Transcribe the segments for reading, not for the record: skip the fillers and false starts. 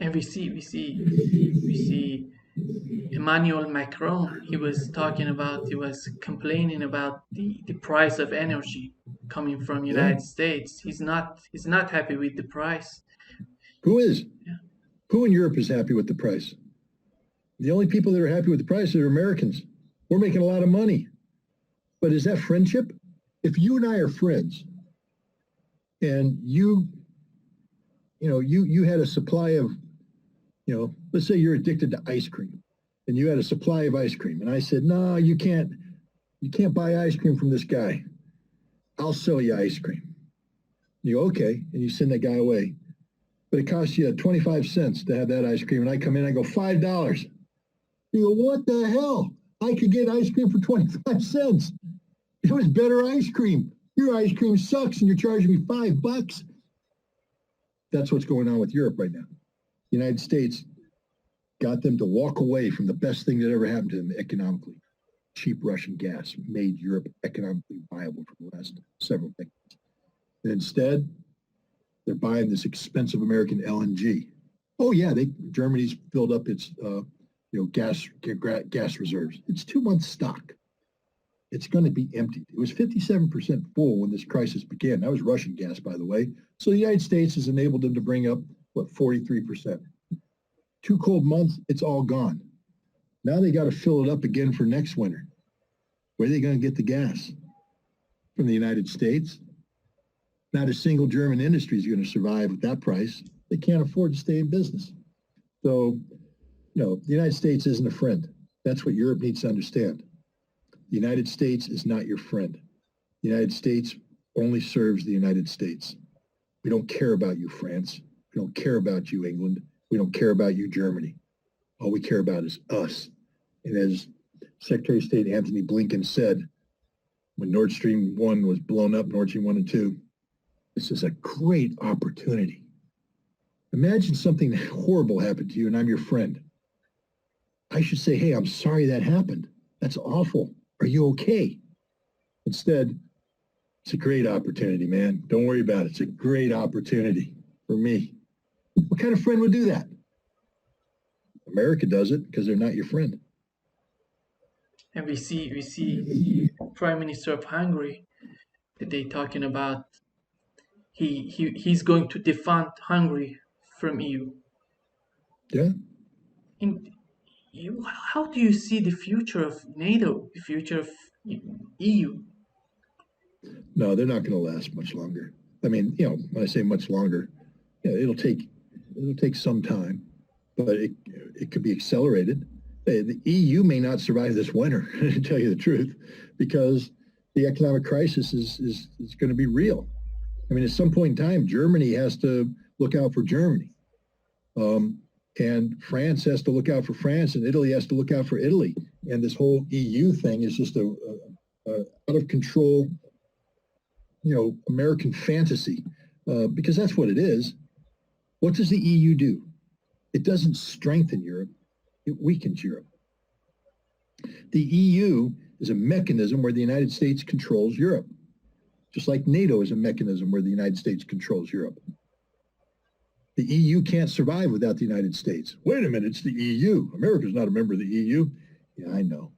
And we see Emmanuel Macron. He was complaining about the price of energy coming from Yeah. United States. He's not happy with the price. Who is? Yeah. Who in Europe is happy with the price? The only people that are happy with the price are Americans. We're making a lot of money. But is that friendship? If you and I are friends and you had a supply of, let's say you're addicted to ice cream and you had a supply of ice cream. And I said, no, you can't buy ice cream from this guy. I'll sell you ice cream. You go, okay. And you send that guy away. But it costs you 25 cents to have that ice cream. And I come in, I go, $5. You go, what the hell? I could get ice cream for 25 cents. It was better ice cream. Your ice cream sucks and you're charging me $5. That's what's going on with Europe right now. The United States got them to walk away from the best thing that ever happened to them economically. Cheap Russian gas made Europe economically viable for the last several decades. And instead, they're buying this expensive American LNG. Oh yeah, Germany's filled up its gas reserves. It's 2 months stock. It's going to be emptied. It was 57% full when this crisis began. That was Russian gas, by the way. So the United States has enabled them to bring up, 43%. 2 cold months, it's all gone. Now they got to fill it up again for next winter. Where are they going to get the gas? From the United States? Not a single German industry is going to survive at that price. They can't afford to stay in business. So, the United States isn't a friend. That's what Europe needs to understand. The United States is not your friend. The United States only serves the United States. We don't care about you, France. We don't care about you, England. We don't care about you, Germany. All we care about is us. And as Secretary of State Anthony Blinken said, when Nord Stream 1 was blown up, Nord Stream 1 and 2, this is a great opportunity. Imagine something horrible happened to you and I'm your friend. I should say, hey, I'm sorry that happened. That's awful. Are you okay? Instead, it's a great opportunity, man. Don't worry about it. It's a great opportunity for me. What kind of friend would do that? America does it because they're not your friend. And we see Prime Minister of Hungary that they talking about he's going to defund Hungary from EU. Yeah. And how do you see the future of NATO, the future of EU? No, they're not going to last much longer. I mean, when I say much longer, it'll take some time, but it could be accelerated. The EU may not survive this winter, to tell you the truth, because the economic crisis is going to be real. I mean, at some point in time, Germany has to look out for Germany. And France has to look out for France, and Italy has to look out for Italy. And this whole EU thing is just a out of control, American fantasy, because that's what it is. What does the EU do? It doesn't strengthen Europe. It weakens Europe. The EU is a mechanism where the United States controls Europe, just like NATO is a mechanism where the United States controls Europe. The EU can't survive without the United States. Wait a minute, it's the EU. America's not a member of the EU. Yeah, I know.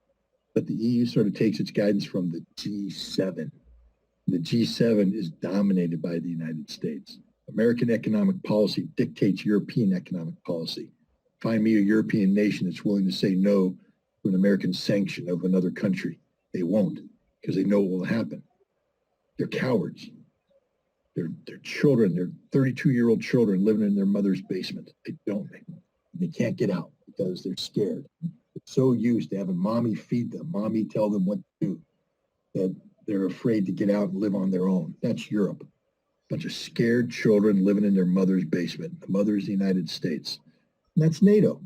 But the EU sort of takes its guidance from the G7. The G7 is dominated by the United States. American economic policy dictates European economic policy. Find me a European nation that's willing to say no to an American sanction of another country. They won't, because they know what will happen. They're cowards. They're children. They're 32-year-old children living in their mother's basement. They can't get out because they're scared. They're so used to having mommy feed them, mommy tell them what to do, that they're afraid to get out and live on their own. That's Europe. A bunch of scared children living in their mother's basement. The mother is the United States. And that's NATO.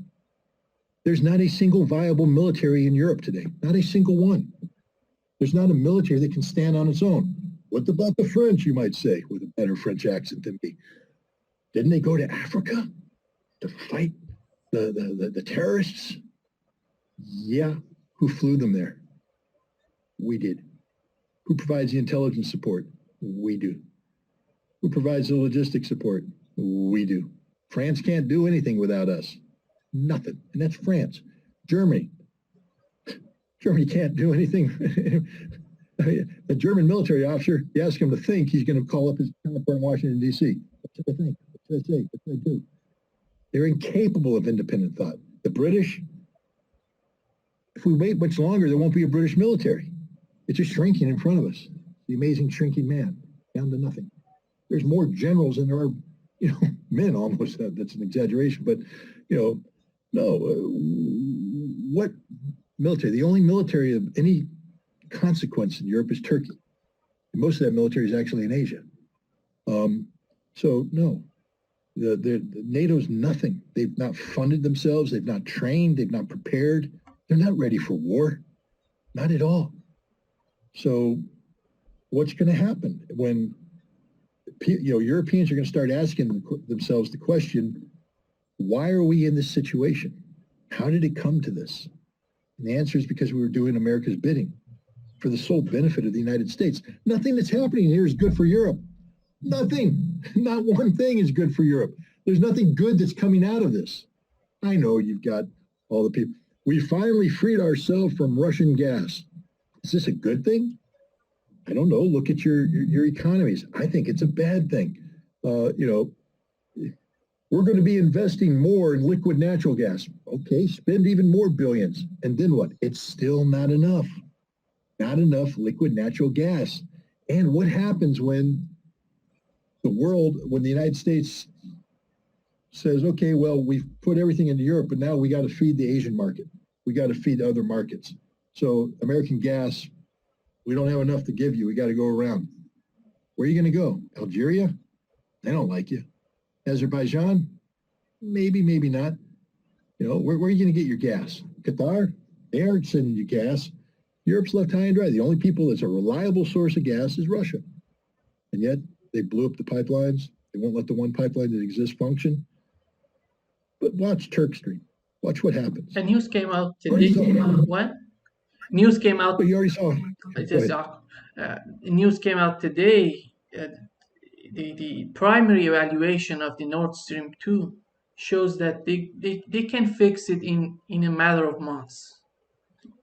There's not a single viable military in Europe today. Not a single one. There's not a military that can stand on its own. What about the French, you might say, with a better French accent than me? Didn't they go to Africa to fight the terrorists? Yeah. Who flew them there? We did. Who provides the intelligence support? We do. Who provides the logistics support? We do. France can't do anything without us. Nothing. And that's France. Germany. Germany can't do anything. A German military officer, you ask him to think, he's going to call up his counterpart in Washington, D.C. What should I think? What should I say? What should I do? They're incapable of independent thought. The British, if we wait much longer, there won't be a British military. It's just shrinking in front of us. The amazing shrinking man, down to nothing. There's more generals than there are, men almost. That's an exaggeration, but, no. What military? The only military of any consequence in Europe is Turkey. And most of that military is actually in Asia. So no, the NATO's nothing. They've not funded themselves. They've not trained. They've not prepared. They're not ready for war. Not at all. So what's going to happen when, Europeans are going to start asking themselves the question, why are we in this situation? How did it come to this? And the answer is because we were doing America's bidding for the sole benefit of the United States. Nothing that's happening here is good for Europe. Nothing. Not one thing is good for Europe. There's nothing good that's coming out of this. I know you've got all the people. We finally freed ourselves from Russian gas. Is this a good thing? I don't know. Look at your economies. I think it's a bad thing. We're going to be investing more in liquid natural gas. Okay, spend even more billions. And then what? It's still not enough. Not enough liquid natural gas. And what happens when the United States says, okay, well, we've put everything into Europe, but now we got to feed the Asian market. We got to feed other markets. So American gas, we don't have enough to give you. We got to go around. Where are you going to go? Algeria? They don't like you. Azerbaijan? Maybe, maybe not. Where are you going to get your gas? Qatar? They aren't sending you gas. Europe's left high and dry. The only people that's a reliable source of gas is Russia. And yet they blew up the pipelines. They won't let the one pipeline that exists function. But watch Turk Stream. Watch what happens. The news came out today. What? News came out. But you already saw. News came out today. The primary evaluation of the Nord Stream 2 shows that they can fix it in a matter of months.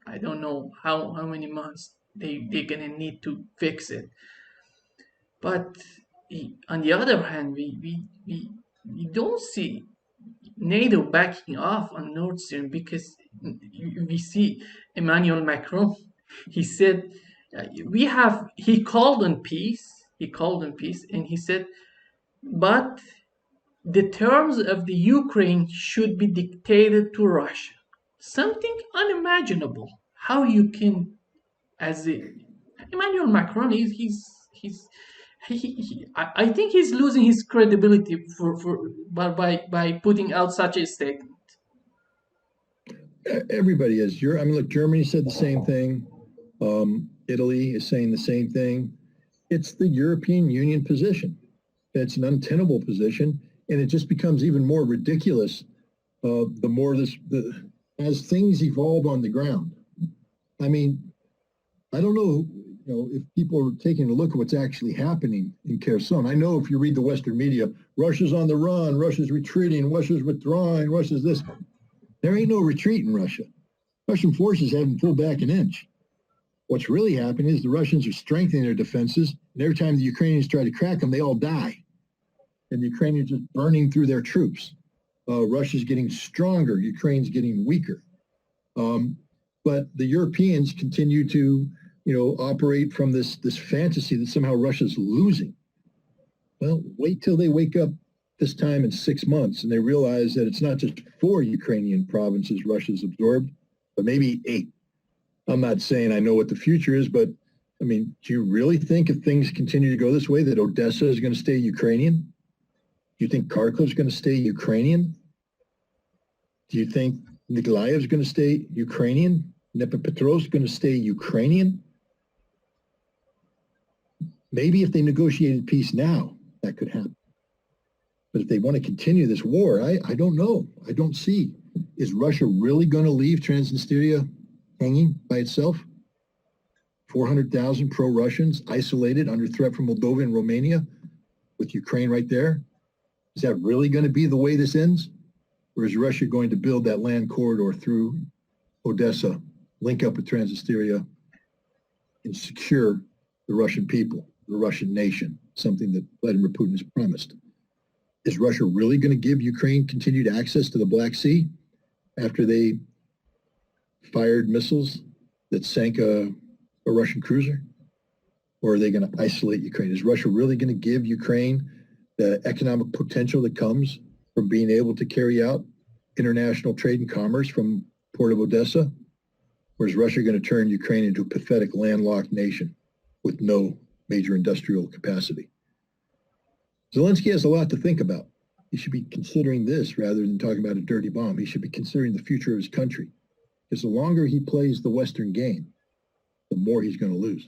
I don't know how many months they're gonna need to fix it. But on the other hand, we don't see NATO backing off on Nord Stream because we see Emmanuel Macron. He said he called on peace. And he said, but the terms of the Ukraine should be dictated to Russia. Something unimaginable. How you can, Emmanuel Macron I think he's losing his credibility by putting out such a statement. Everybody is. Look, Germany said the same thing. Italy is saying the same thing. It's the European Union position. It's an untenable position, and it just becomes even more ridiculous the more as things evolve on the ground. I don't know, if people are taking a look at what's actually happening in Kherson. I know if you read the Western media, Russia's on the run, Russia's retreating, Russia's withdrawing, Russia's this. There ain't no retreat in Russia. Russian forces haven't pulled back an inch. What's really happening is the Russians are strengthening their defenses, and every time the Ukrainians try to crack them, they all die. And the Ukrainians are burning through their troops. Russia's getting stronger, Ukraine's getting weaker. But the Europeans continue to, operate from this fantasy that somehow Russia's losing. Well, wait till they wake up this time in 6 months and they realize that it's not just 4 Ukrainian provinces Russia's absorbed, but maybe 8. I'm not saying I know what the future is, but do you really think if things continue to go this way that Odessa is going to stay Ukrainian? Do you think Kharkov is going to stay Ukrainian? Do you think Nikolaev is going to stay Ukrainian? Dnipropetrovsk is going to stay Ukrainian? Maybe if they negotiated peace now, that could happen. But if they want to continue this war, I don't know. I don't see. Is Russia really going to leave Transnistria hanging by itself? 400,000 pro-Russians isolated under threat from Moldova and Romania with Ukraine right there? Is that really going to be the way this ends? Or is Russia going to build that land corridor through Odessa, link up with Transnistria, and secure the Russian people, the Russian nation, something that Vladimir Putin has promised? Is Russia really going to give Ukraine continued access to the Black Sea after they fired missiles that sank a Russian cruiser? Or are they going to isolate Ukraine? Is Russia really going to give Ukraine the economic potential that comes from being able to carry out international trade and commerce from Port of Odessa? Or is Russia going to turn Ukraine into a pathetic landlocked nation with no major industrial capacity? Zelensky has a lot to think about. He should be considering this rather than talking about a dirty bomb. He should be considering the future of his country. Because the longer he plays the Western game, the more he's going to lose.